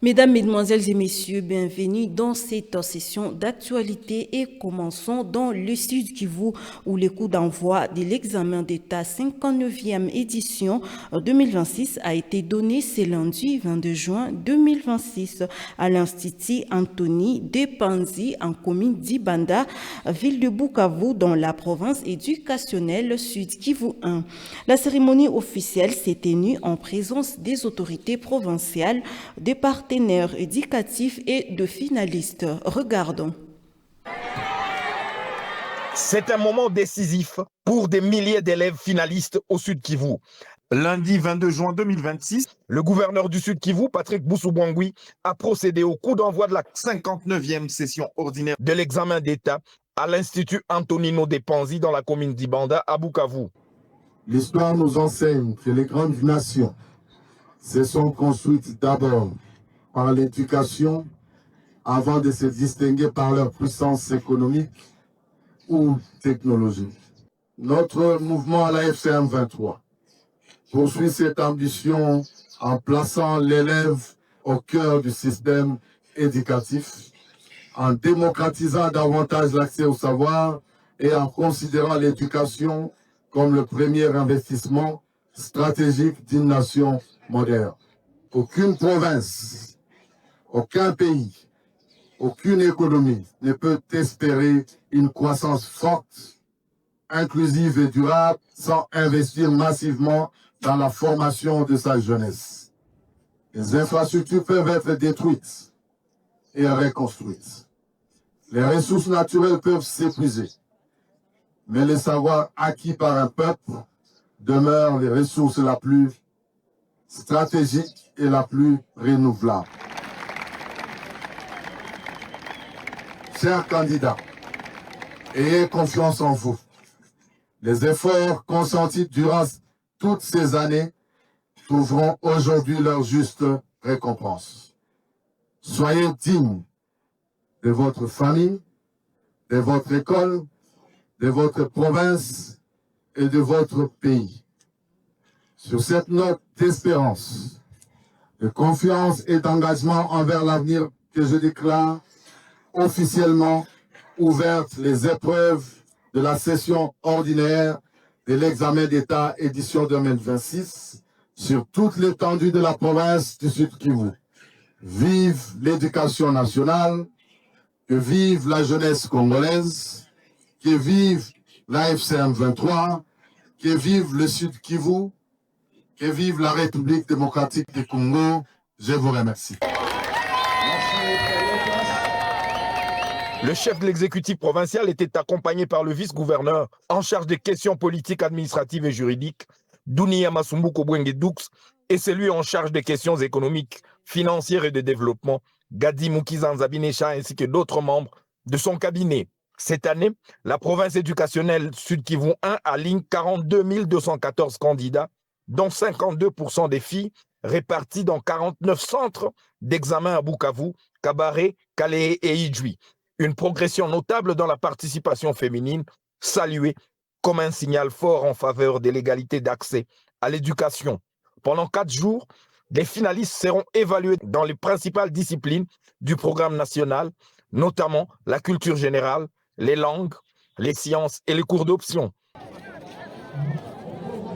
Mesdames, Mesdemoiselles et Messieurs, bienvenue dans cette session d'actualité et commençons dans le Sud Kivu où le coup d'envoi de l'examen d'État 59e édition 2026 a été donné ce lundi 22 juin 2026 à l'Institut Anthony Depanzi en commune d'Ibanda, ville de Bukavu dans la province éducationnelle Sud Kivu 1. La cérémonie officielle s'est tenue en présence des autorités provinciales, des partenaires éducatifs et de finalistes. Regardons. C'est un moment décisif pour des milliers d'élèves finalistes au Sud Kivu. Lundi 22 juin 2026, le gouverneur du Sud Kivu, Patrick Boussou-Bouangui, a procédé au coup d'envoi de la 59e session ordinaire de l'examen d'État à l'Institut Antonino Depanzi dans la commune d'Ibanda à Bukavu. L'histoire nous enseigne que les grandes nations se sont construites d'abord par l'éducation avant de se distinguer par leur puissance économique ou technologique. Notre mouvement à la FCM 23 poursuit cette ambition en plaçant l'élève au cœur du système éducatif, en démocratisant davantage l'accès au savoir et en considérant l'éducation comme le premier investissement stratégique d'une nation moderne. Aucune province, aucun pays, aucune économie ne peut espérer une croissance forte, inclusive et durable sans investir massivement dans la formation de sa jeunesse. Les infrastructures peuvent être détruites et reconstruites. Les ressources naturelles peuvent s'épuiser, mais les savoirs acquis par un peuple demeurent les ressources la plus stratégique et la plus renouvelable. Chers candidats, ayez confiance en vous. Les efforts consentis durant toutes ces années trouveront aujourd'hui leur juste récompense. Soyez dignes de votre famille, de votre école, de votre province et de votre pays. Sur cette note d'espérance, de confiance et d'engagement envers l'avenir que je déclare officiellement ouvertes les épreuves de la session ordinaire de l'examen d'État édition 2026 sur toute l'étendue de la province du Sud Kivu. Vive l'éducation nationale, que vive la jeunesse congolaise, que vive la FCM 23, que vive le Sud Kivu, que vive la République démocratique du Congo. Je vous remercie. Le chef de l'exécutif provincial était accompagné par le vice-gouverneur en charge des questions politiques, administratives et juridiques, Dounia Masumbuko Bwenge-Doux, et celui en charge des questions économiques, financières et de développement, Gadi Mukizanzabinecha, ainsi que d'autres membres de son cabinet. Cette année, la province éducationnelle Sud Kivu 1 aligne 42 214 candidats, dont 52% des filles, réparties dans 49 centres d'examen à Bukavu, Kabare, Kalehe et Idjwi. Une progression notable dans la participation féminine, saluée comme un signal fort en faveur de l'égalité d'accès à l'éducation. Pendant 4 jours, les finalistes seront évalués dans les principales disciplines du programme national, notamment la culture générale, les langues, les sciences et les cours d'option.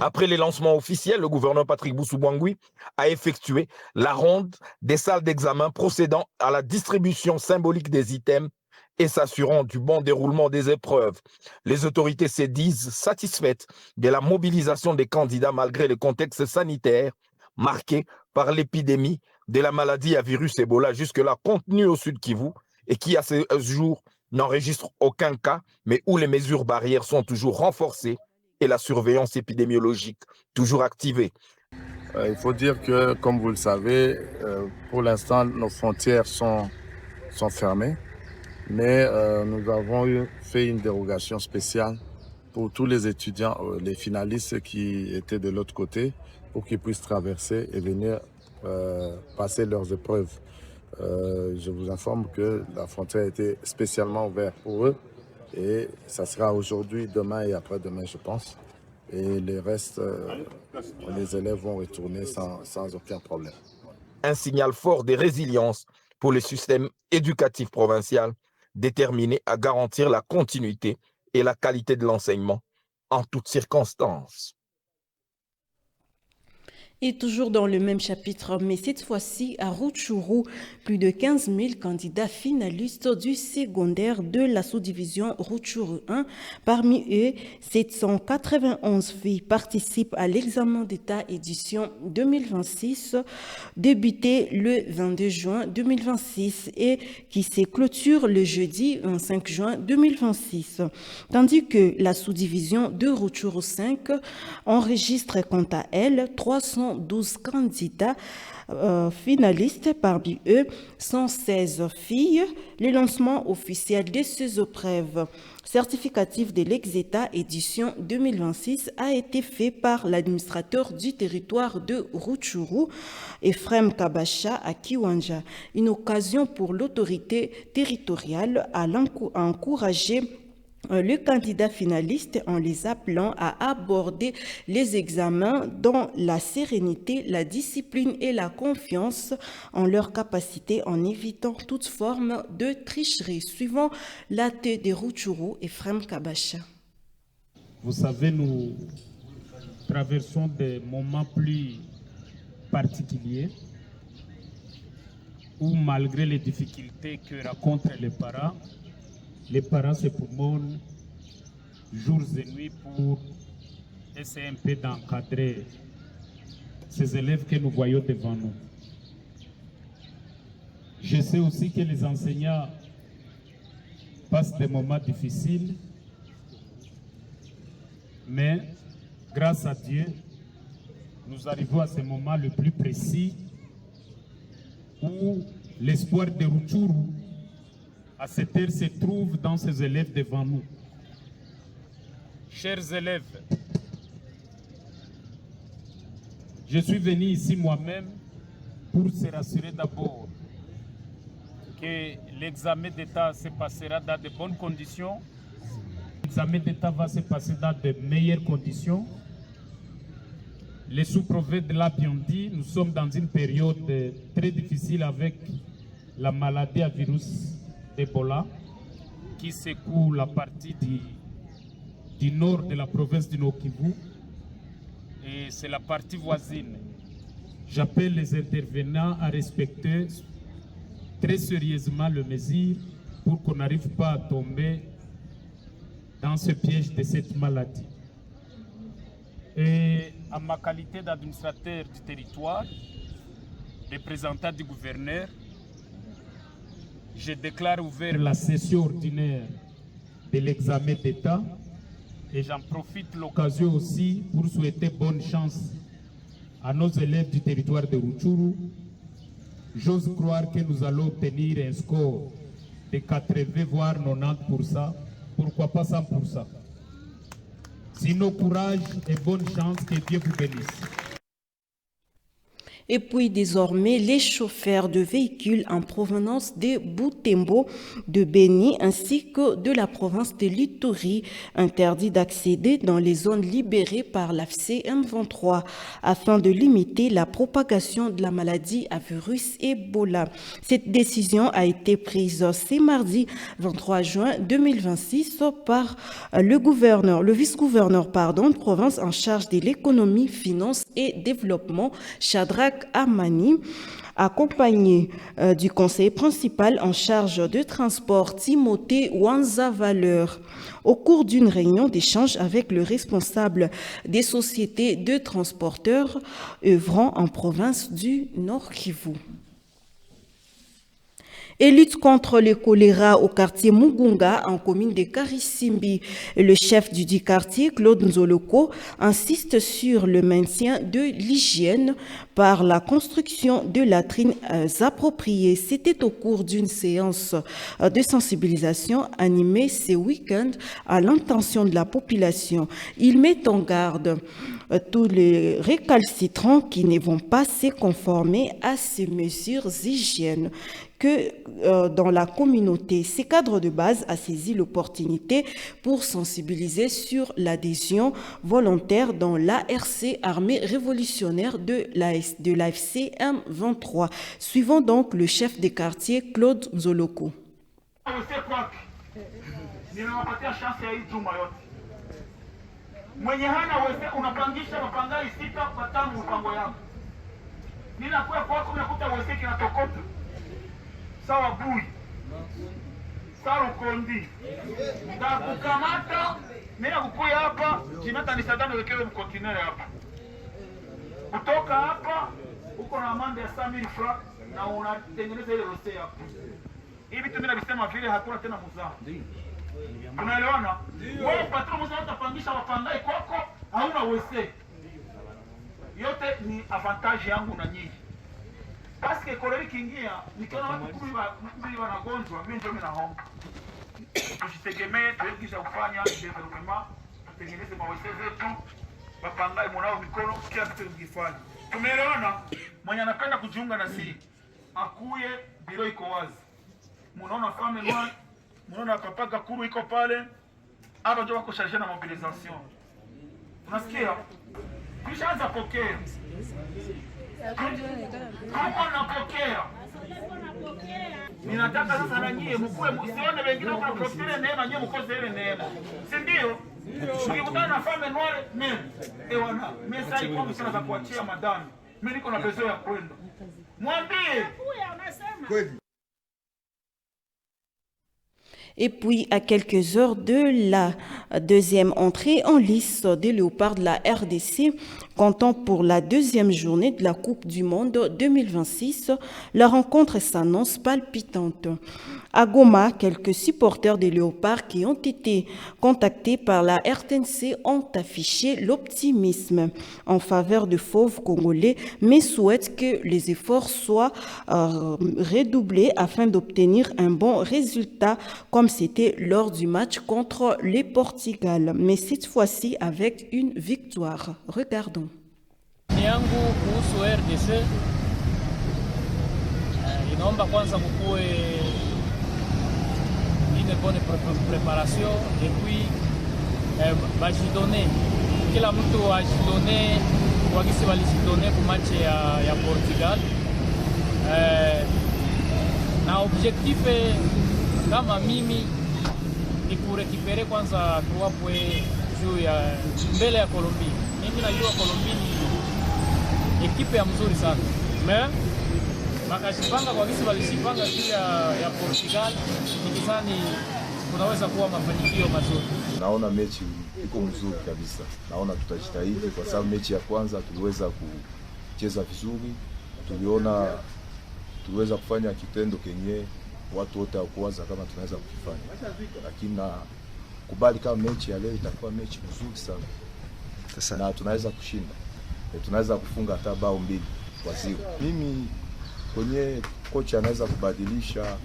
Après les lancements officiels, le gouverneur Patrick Boussou-Bouangui a effectué la ronde des salles d'examen procédant à la distribution symbolique des items et s'assurant du bon déroulement des épreuves. Les autorités se disent satisfaites de la mobilisation des candidats malgré le contexte sanitaire marqué par l'épidémie de la maladie à virus Ebola jusque-là contenue au Sud Kivu et qui à ce jour n'enregistre aucun cas, mais où les mesures barrières sont toujours renforcées et la surveillance épidémiologique toujours activée. Il faut dire que, comme vous le savez, pour l'instant, nos frontières sont fermées, mais nous avons fait une dérogation spéciale pour tous les étudiants, les finalistes qui étaient de l'autre côté, pour qu'ils puissent traverser et venir passer leurs épreuves. Je vous informe que la frontière a été spécialement ouverte pour eux et ça sera aujourd'hui, demain et après-demain, je pense. Et les restes, les élèves vont retourner sans aucun problème. un signal fort de résilience pour le système éducatif provincial, déterminé à garantir la continuité et la qualité de l'enseignement en toutes circonstances. Et toujours dans le même chapitre, mais cette fois-ci à Rutshuru, plus de 15 000 candidats finalistes du secondaire de la sous-division Rutshuru 1. Parmi eux, 791 filles participent à l'examen d'État édition 2026, débuté le 22 juin 2026 et qui se clôture le jeudi 25 juin 2026. Tandis que la sous-division de Rutshuru 5 enregistre quant à elle 312 candidats finalistes, parmi eux 116 filles. Le lancement officiel de ces épreuves certificatives de l'ex-État édition 2026 a été fait par l'administrateur du territoire de Rutshuru, Ephrem Kabasha à Kiwanja. Une occasion pour l'autorité territoriale à encourager le candidat finaliste en les appelant à aborder les examens dans la sérénité, la discipline et la confiance en leur capacité en évitant toute forme de tricherie. Suivant l'AT de Rutshuru, Ephrem Kabasha. Vous savez, nous traversons des moments plus particuliers où malgré les difficultés que rencontrent les parents se promonent jours et nuits pour essayer un peu d'encadrer ces élèves que nous voyons devant nous. Je sais aussi que les enseignants passent des moments difficiles, mais grâce à Dieu, nous arrivons à ce moment le plus précis où l'espoir de Rutshuru à cette heure se trouve dans ces élèves devant nous. Chers élèves, je suis venu ici moi-même pour se rassurer d'abord que l'examen d'État se passera dans de bonnes conditions. L'examen d'État va se passer dans de meilleures conditions. Les sous-préfets de l'a bien dit, nous sommes dans une période très difficile avec la maladie à virus d'Ebola qui secoue la partie du nord de la province du Nord-Kivu et c'est la partie voisine. J'appelle les intervenants à respecter très sérieusement les mesures pour qu'on n'arrive pas à tomber dans ce piège de cette maladie. Et en ma qualité d'administrateur du territoire, représentant du gouverneur, je déclare ouvert la session ordinaire de l'examen d'État et j'en profite l'occasion aussi pour souhaiter bonne chance à nos élèves du territoire de Rutshuru. J'ose croire que nous allons obtenir un score de 80 voire 90%, pourquoi pas 100%. Sinon, courage et bonne chance, que Dieu vous bénisse. Et puis désormais, les chauffeurs de véhicules en provenance de Butembo, de Beni ainsi que de la province de l'Ituri interdits d'accéder dans les zones libérées par l'AFC M23 afin de limiter la propagation de la maladie à virus Ebola. Cette décision a été prise ce mardi 23 juin 2026 par le vice-gouverneur de province en charge de l'économie, finance et développement, Shadrach Amani, accompagné du conseiller principal en charge de transport, Timothée Wanza-Valeur, au cours d'une réunion d'échange avec le responsable des sociétés de transporteurs œuvrant en province du Nord-Kivu. Et lutte contre le choléra au quartier Mugunga en commune de Karisimbi. Le chef du dit quartier, Claude Nzoloko, insiste sur le maintien de l'hygiène par la construction de latrines appropriées. C'était au cours d'une séance de sensibilisation animée ce week-end à l'intention de la population. Il met en garde tous les récalcitrants qui ne vont pas se conformer à ces mesures d'hygiène. Que dans la communauté, ces cadres de base a saisi l'opportunité pour sensibiliser sur l'adhésion volontaire dans l'ARC, Armée révolutionnaire de l'ASC de l'AFC M23. Suivant donc le chef des quartiers, Claude Zoloko. Mwenye hana wese unapangisha wapangai 6 watano mpango yako. Nina kwa kwako unakuta wese kinatokota. Sawa bui. Sawa kondi. Ndakukamata, mimi nakukuya hapa, jimata ni sadano wekewe mkontinere hapa. Kutoka hapa uko na amande ya 100,000 francs na unatengeneza ile rose hapo. Hivi tu mimi nabisema vile hakuna tena muzao. Unaelewana? Wewe patron mzao utapangisha wapangai kwako, hauna wese. Yote ni avantage yangu na nyinyi. Parce que koleri kiingia, nikiona watu kumi wanagonjwa, mimi ndio ninaomba. Tusitegemee tuwekisha kufanya development, tutengeneze mawese zetu, wapangai mwanao mikono kila kitu kifanye. Tumeelewana? Mwenye anapenda kujiunga na sisi, akuye, biro iko wazi. Munaona family one, munaona kapaka kuru iko pale. Hapa ndio wako charge na mobilisation. Unasikia? Kishaanza pokea. Kama napokea. Ninataka sasa na nyie mkue msione wengine kwa profile neema nyie mkoze ile neema. Si ndio? Ukikutana na femme noire même. Ewana, message kwa sana za kuachia madame. Mimi niko na besoin ya kwenda. Mwambie. Kweli. Et puis, à quelques heures de la deuxième entrée en lice des Léopards de la RDC, comptant pour la deuxième journée de la Coupe du Monde 2026, la rencontre s'annonce palpitante. À Goma, quelques supporters des Léopards qui ont été contactés par la RTNC ont affiché l'optimisme en faveur de fauves congolais, mais souhaitent que les efforts soient redoublés afin d'obtenir un bon résultat, comme c'était lors du match contre le Portugal, mais cette fois-ci avec une victoire. Regardons. Yangu kuhusu RDC inaomba kwanza mkuwe une bonne préparation et puis bajidone kila mtu ajidone kwa kisi walijidone kwa match ya Portugal na objectif kama mimi ni kurekipere kwanza 3 points juu ya mbele ya Colombia. Mimi najua Colombia ni ekipe ya mzuri sana. Mais makajipanga kwa kisi walijipanga juu ya Portugal, nikizani kunaweza kuwa mafanikio mazuri. Naona mechi iko mzuri kabisa. Naona tutajitahidi kwa sababu mechi ya kwanza tuliweza kucheza vizuri. Tuliweza kufanya kitendo kenye watu wote hawakuwaza kama tunaweza kukifanya. Lakini na kubali kama mechi ya leo itakuwa mechi nzuri sana. Na tunaweza kushinda. Tunaweza kufunga hata bao 2-0. Mimi kwenye kocha anaweza kubadilisha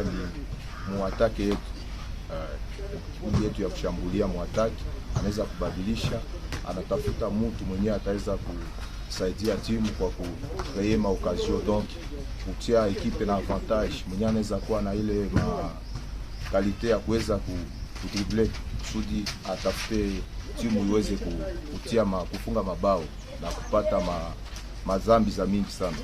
ni muatake yetu. Kikundi yetu ya kushambulia muatake anaweza kubadilisha, anatafuta mtu mwenyewe ataweza kusaidia timu kwa kucreer occasion, donc kutia ekipe na avantage. Mwenyewe anaweza kuwa na ile kalite ya kuweza kudribble kusudi atafute timu iweze kufunga mabao na kupata mazambi za mingi sana.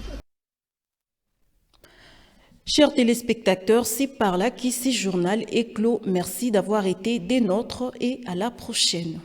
Chers téléspectateurs, c'est par là que ce journal est clos. Merci d'avoir été des nôtres et à la prochaine.